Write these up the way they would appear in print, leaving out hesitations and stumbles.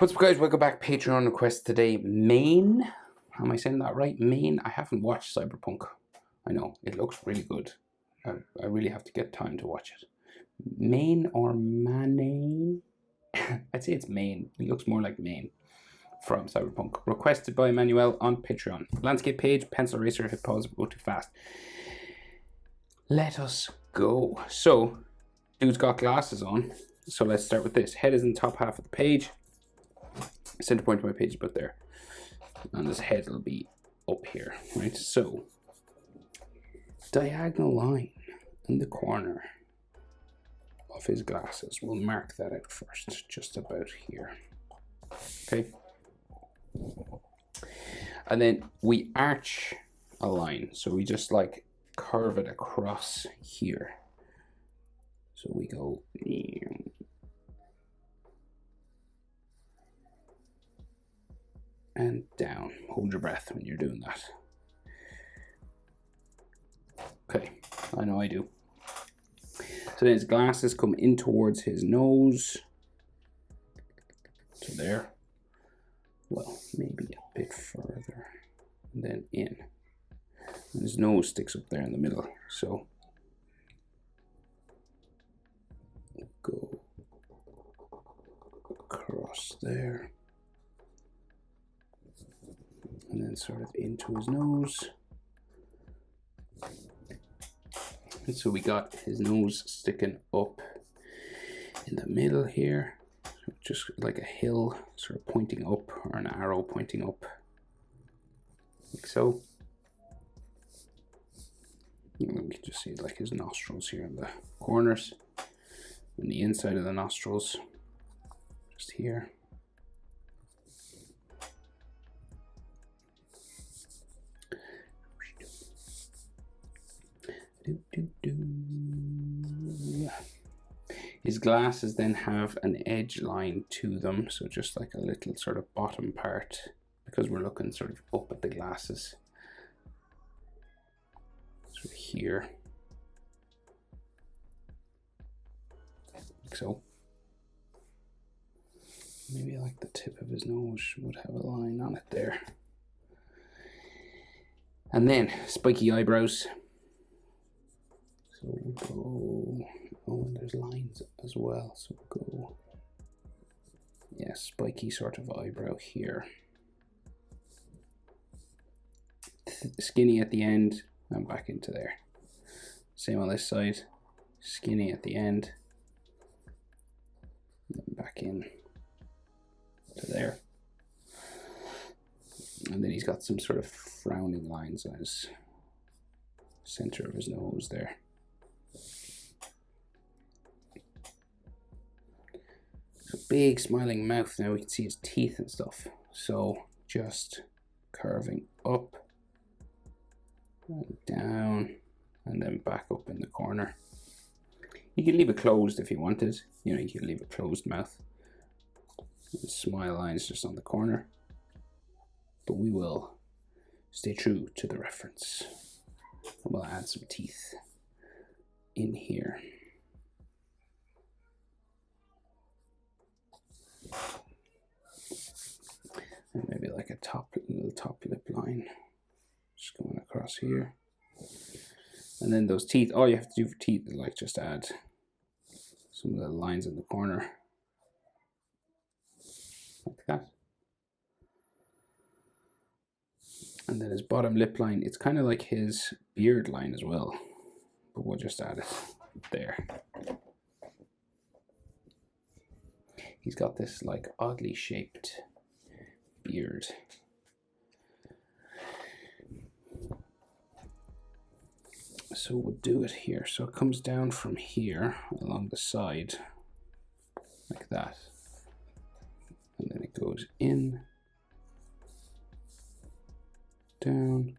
What's up, guys? Welcome back. Patreon request today. Maine. Am I saying that right? Maine. I haven't watched Cyberpunk. I know it looks really good. I really have to get time to watch it. Maine or Maine? I'd say it's Maine. It looks more like Maine from Cyberpunk. Requested by Emmanuel on Patreon. Landscape page, pencil eraser, hit pause, go too fast. Let us go. So, dude's got glasses on. So let's start with this. Head is in the top half of the page. Center point of my page is about there. And his head will be up here, right? So, diagonal line in the corner of his glasses. We'll mark that out first, just about here. Okay. And then we arch a line. So we just like curve it across here. So we go and down. Hold your breath when you're doing that. Okay, I know I do. So then his glasses come in towards his nose. So there. Well, maybe a bit further. And then in. And his nose sticks up there in the middle. So go across there. And then sort of into his nose. And so we got his nose sticking up in the middle here. So just like a hill sort of pointing up, or an arrow pointing up. Like so. And then we can just see like his nostrils here in the corners. And the inside of the nostrils. Just here. His glasses then have an edge line to them, so just like a little sort of bottom part, because we're looking sort of up at the glasses. Sort of here. Like so. Maybe like the tip of his nose would have a line on it there. And then spiky eyebrows. So we'll go, oh, and there's lines as well. So we'll go, yeah, spiky sort of eyebrow here. Skinny at the end, and back into there. Same on this side, skinny at the end, and then back in to there. And then he's got some sort of frowning lines on his center of his nose there. Big smiling mouth. Now we can see his teeth and stuff. So just curving up and down and then back up in the corner. You can leave it closed if you wanted. You know, you can leave a closed mouth. And smile lines just on the corner. But we will stay true to the reference. And we'll add some teeth in here. And maybe like a little top lip line just going across here. And then those teeth, all you have to do for teeth is like just add some of the lines in the corner like that. And then his bottom lip line, it's kind of like his beard line as well, but we'll just add it there. He's got this like oddly shaped beard. So we'll do it here. So it comes down from here along the side like that. And then it goes in, down,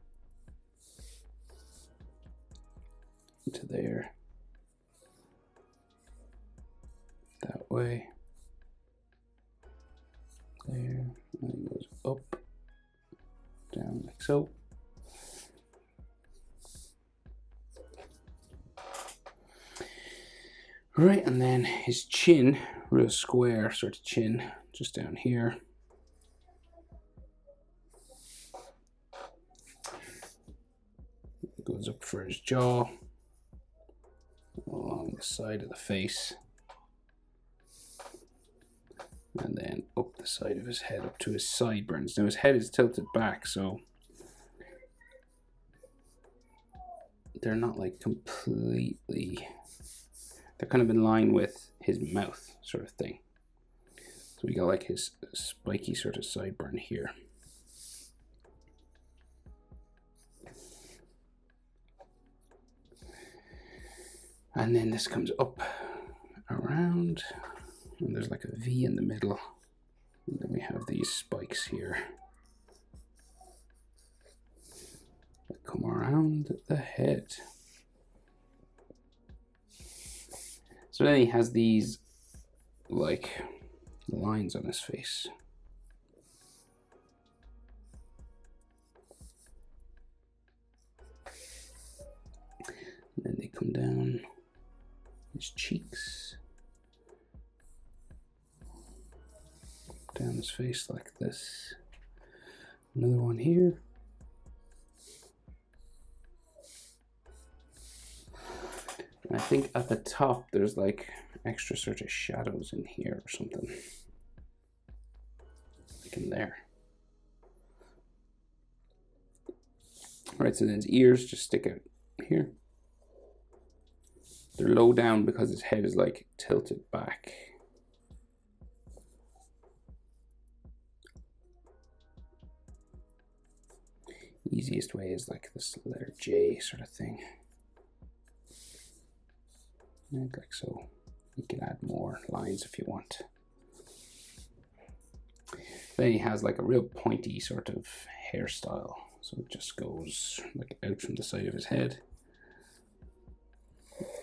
into there, that way. There, and it goes up, down like so. Right, and then his chin, real square sort of chin, just down here. It goes up for his jaw, along the side of the face, and then up the side of his head, up to his sideburns. Now his head is tilted back, so they're not like completely, they're kind of in line with his mouth sort of thing. So we got like his spiky sort of sideburn here. And then this comes up around, and there's like a V in the middle. And then we have these spikes here that come around the head. So then he has these like lines on his face. And then they come down his cheeks, down his face like this. Another one here. And I think at the top there's like extra sort of shadows in here or something. Like in there. Alright, so then his ears just stick out here. They're low down because his head is like tilted back. Easiest way is like this letter J sort of thing. Like so. You can add more lines if you want. Then he has like a real pointy sort of hairstyle. So it just goes like out from the side of his head,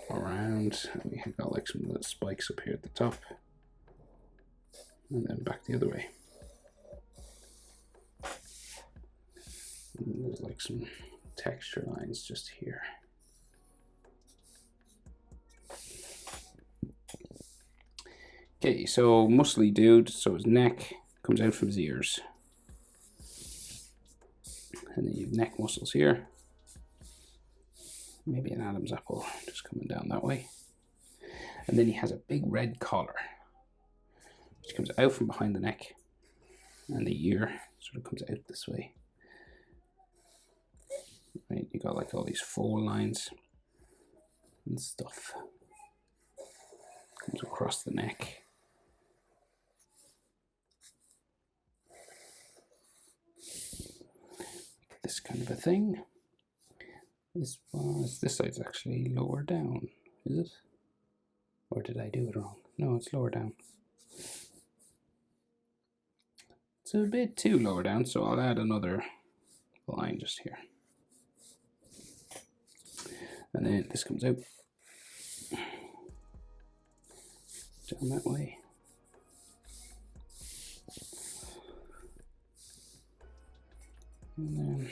around, and we have got like some little spikes up here at the top, and then back the other way. And there's like some texture lines just here. Okay, so muscly dude, so his neck comes out from his ears. And then you have neck muscles here. Maybe an Adam's apple just coming down that way. And then he has a big red collar, which comes out from behind the neck. And the ear sort of comes out this way. Right, you got like all these fold lines and stuff. Comes across the neck. This kind of a thing. This side's actually lower down, is it? Or did I do it wrong? No, it's lower down. It's a bit too lower down, so I'll add another line just here. And then this comes out down that way. And then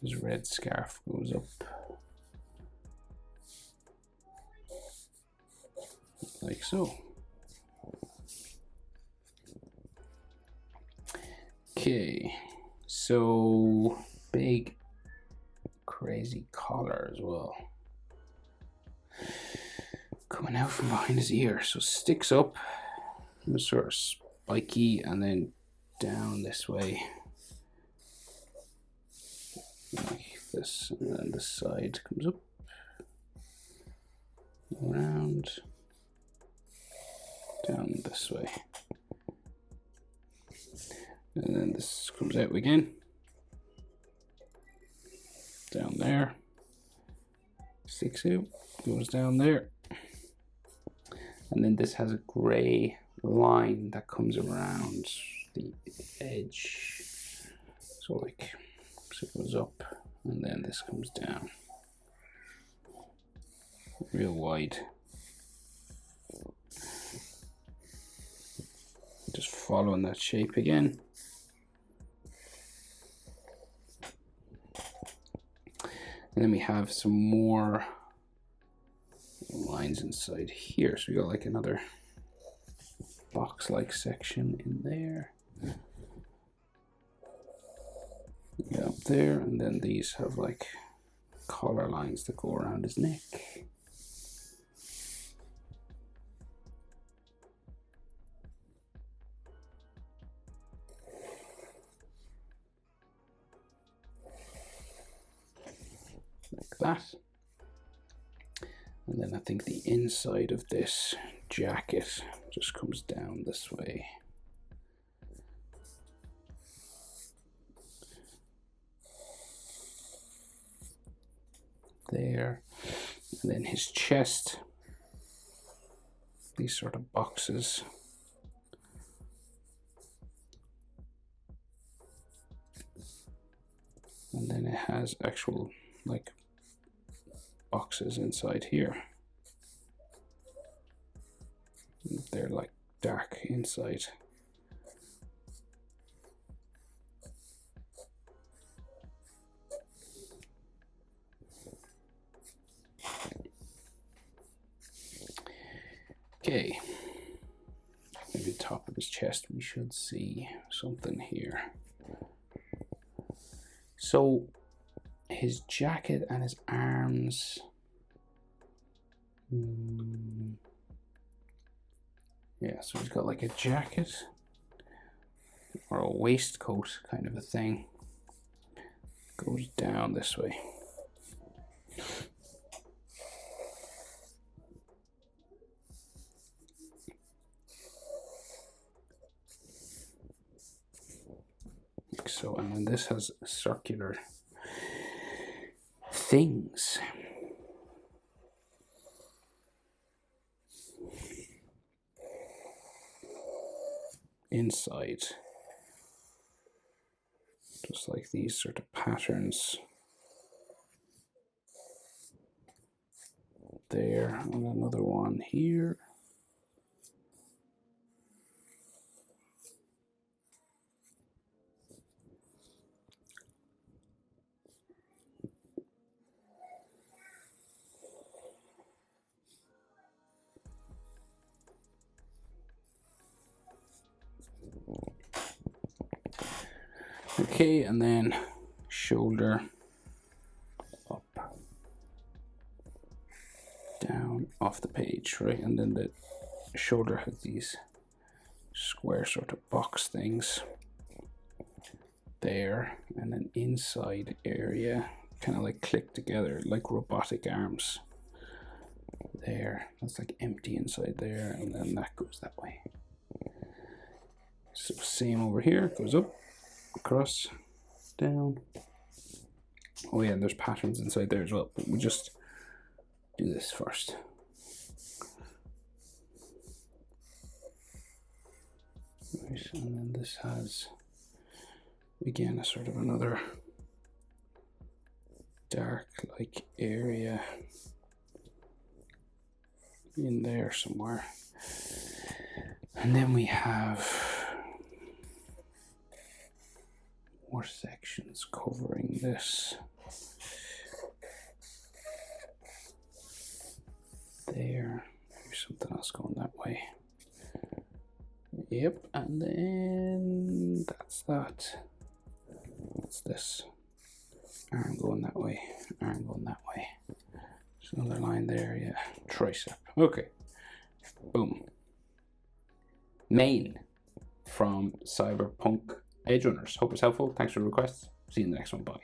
his red scarf goes up like so. Okay, so big crazy collar as well. Coming out from behind his ear, so sticks up, sort of spiky, and then down this way. Like this, and then this side comes up, around, down this way. And then this comes out again, down there, sticks out, goes down there. And then this has a gray line that comes around the edge. So like, so it goes up and then this comes down. Real wide. Just following that shape again. And then we have some more lines lines inside here. So we got like another box-like section in there. Yeah, up there, and then these have like collar lines that go around his neck. Like that. And then I think the inside of this jacket just comes down this way. There. And then his chest, these sort of boxes. And then it has actual like boxes inside here. They're like dark inside. Okay, maybe the top of his chest, we should see something here. So his jacket and his arms, yeah, so he's got like a jacket or a waistcoat kind of a thing, goes down this way. Like so, and then this has circular things. Inside, just like these sort of patterns there, and another one here. Okay, and then shoulder up, down, off the page, right? And then the shoulder has these square sort of box things there, and then inside area kind of like click together like robotic arms there. That's like empty inside there, and then that goes that way. So same over here, goes up, across, down. Oh yeah, and there's patterns inside there as well, but we'll just do this first. Right, and then this has, again, a sort of another dark like area in there somewhere. And then we have more sections covering this. There, maybe something else going that way. Yep, and then that's that. What's this? Arm going that way, arm going that way. There's another line there, yeah. Tricep. Okay. Boom. Maine from Cyberpunk Edgerunners. Hope it's helpful. Thanks for the requests. See you in the next one. Bye.